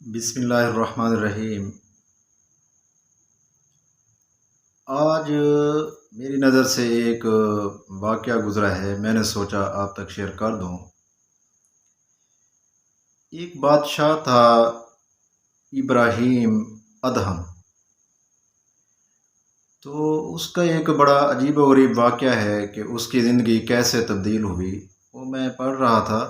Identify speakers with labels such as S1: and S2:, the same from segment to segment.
S1: بسم اللہ الرحمن الرحیم۔ آج میری نظر سے ایک واقعہ گزرا ہے، میں نے سوچا آپ تک شیئر کر دوں۔ ایک بادشاہ تھا، ابراہیم ادہم۔ تو اس کا ایک بڑا عجیب و غریب واقعہ ہے کہ اس کی زندگی کیسے تبدیل ہوئی، وہ میں پڑھ رہا تھا۔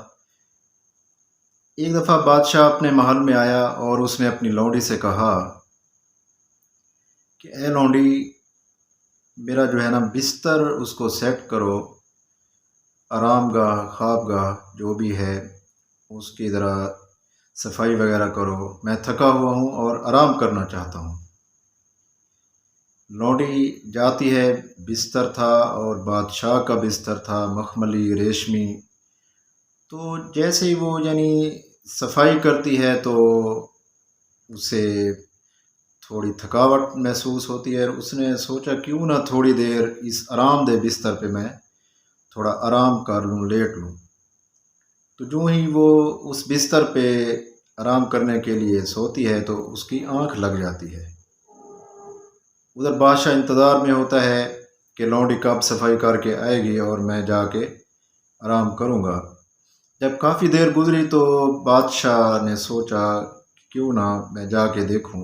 S1: ایک دفعہ بادشاہ اپنے محل میں آیا اور اس نے اپنی لونڈی سے کہا کہ اے لونڈی، میرا جو ہے نا بستر اس کو سیٹ کرو، آرام گاہ خواب گاہ جو بھی ہے اس کی ذرا صفائی وغیرہ کرو، میں تھکا ہوا ہوں اور آرام کرنا چاہتا ہوں۔ لونڈی جاتی ہے، بستر تھا اور بادشاہ کا بستر تھا، مخملی ریشمی۔ تو جیسے ہی وہ صفائی کرتی ہے تو اسے تھوڑی تھکاوٹ محسوس ہوتی ہے، اور اس نے سوچا کیوں نہ تھوڑی دیر اس آرام دہ بستر پہ میں تھوڑا آرام کر لوں، لیٹ لوں۔ تو جو ہی وہ اس بستر پہ آرام کرنے کے لیے سوتی ہے تو اس کی آنکھ لگ جاتی ہے۔ ادھر بادشاہ انتظار میں ہوتا ہے کہ لونڈی کب صفائی کر کے آئے گی اور میں جا کے آرام کروں گا۔ جب کافی دیر گزری تو بادشاہ نے سوچا کیوں نہ میں جا کے دیکھوں۔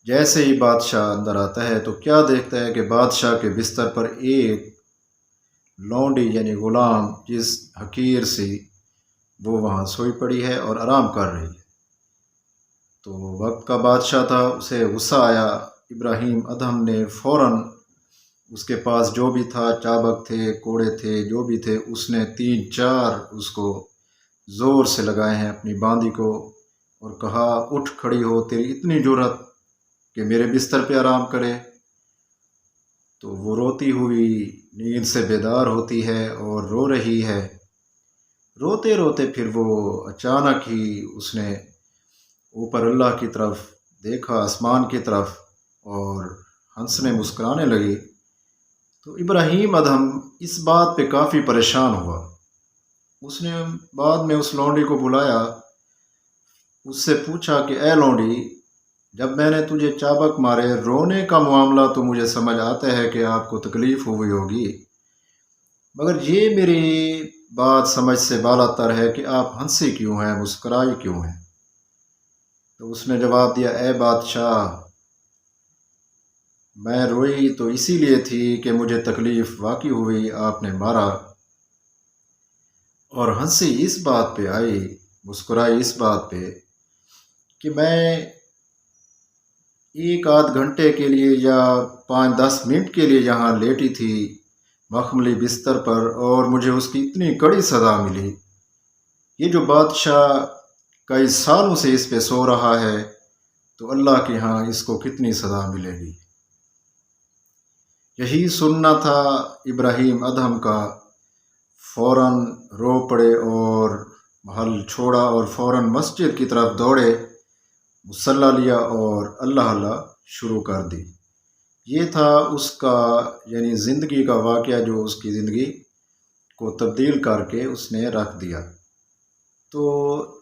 S1: جیسے ہی بادشاہ اندر آتا ہے تو کیا دیکھتا ہے کہ بادشاہ کے بستر پر ایک لونڈی غلام جس حقیر سی وہ وہاں سوئی پڑی ہے اور آرام کر رہی ہے۔ تو وقت کا بادشاہ تھا، اسے غصہ آیا۔ ابراہیم ادہم نے فوراً اس کے پاس جو بھی تھا، چابک تھے، کوڑے تھے، جو بھی تھے، اس نے 3-4 اس کو زور سے لگائے ہیں اپنی باندی کو، اور کہا اٹھ کھڑی ہو، تیری اتنی جرأت کہ میرے بستر پہ آرام کرے۔ تو وہ روتی ہوئی نیند سے بیدار ہوتی ہے اور رو رہی ہے۔ روتے روتے پھر وہ اچانک ہی اس نے اوپر اللہ کی طرف دیکھا، آسمان کی طرف، اور ہنسنے مسکرانے لگی۔ تو ابراہیم ادہم اس بات پہ کافی پریشان ہوا۔ اس نے بعد میں اس لونڈی کو بلایا، اس سے پوچھا کہ اے لونڈی، جب میں نے تجھے چابک مارے، رونے کا معاملہ تو مجھے سمجھ آتا ہے کہ آپ کو تکلیف ہوئی ہوگی، مگر یہ میری بات سمجھ سے بالا تر ہے کہ آپ ہنسی کیوں ہیں، مسکرائی کیوں ہیں؟ تو اس نے جواب دیا، اے بادشاہ، میں روئی تو اسی لیے تھی کہ مجھے تکلیف واقع ہوئی، آپ نے مارا، اور ہنسی اس بات پہ آئی، مسکرائی اس بات پہ کہ میں 1-8 گھنٹے کے لیے یا 5-10 منٹ کے لیے یہاں لیٹی تھی مخملی بستر پر، اور مجھے اس کی اتنی کڑی سزا ملی۔ یہ جو بادشاہ کئی سالوں سے اس پہ سو رہا ہے تو اللہ کے ہاں اس کو کتنی سزا ملے گی۔ یہی سننا تھا ابراہیم ادہم کا۔ فوراً رو پڑے اور محل چھوڑا اور فوراً مسجد کی طرف دوڑے، مصلی لیا اور اللہ اللہ شروع کر دی۔ یہ تھا اس کا زندگی کا واقعہ جو اس کی زندگی کو تبدیل کر کے اس نے رکھ دیا۔ تو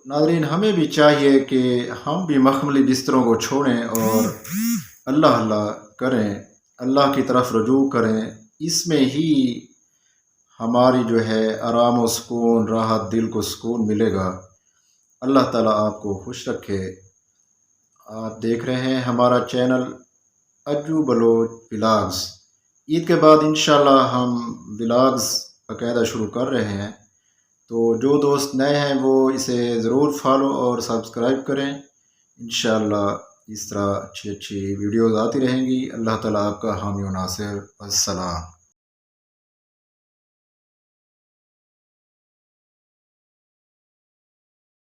S1: ناظرین، ہمیں بھی چاہیے کہ ہم بھی مخملی بستروں کو چھوڑیں اور اللہ اللہ کریں، اللہ کی طرف رجوع کریں۔ اس میں ہی ہماری آرام و سکون، راحت، دل کو سکون ملے گا۔ اللہ تعالیٰ آپ کو خوش رکھے۔ آپ دیکھ رہے ہیں ہمارا چینل اجو بلوچ ولاگز۔ عید کے بعد انشاءاللہ ہم ولاگز باقاعدہ شروع کر رہے ہیں، تو جو دوست نئے ہیں وہ اسے ضرور فالو اور سبسکرائب کریں۔ انشاءاللہ اس طرح اچھی ویڈیوز آتی رہیں گی۔ اللہ تعالیٰ آپ کا حامی و ناصر۔ السلام۔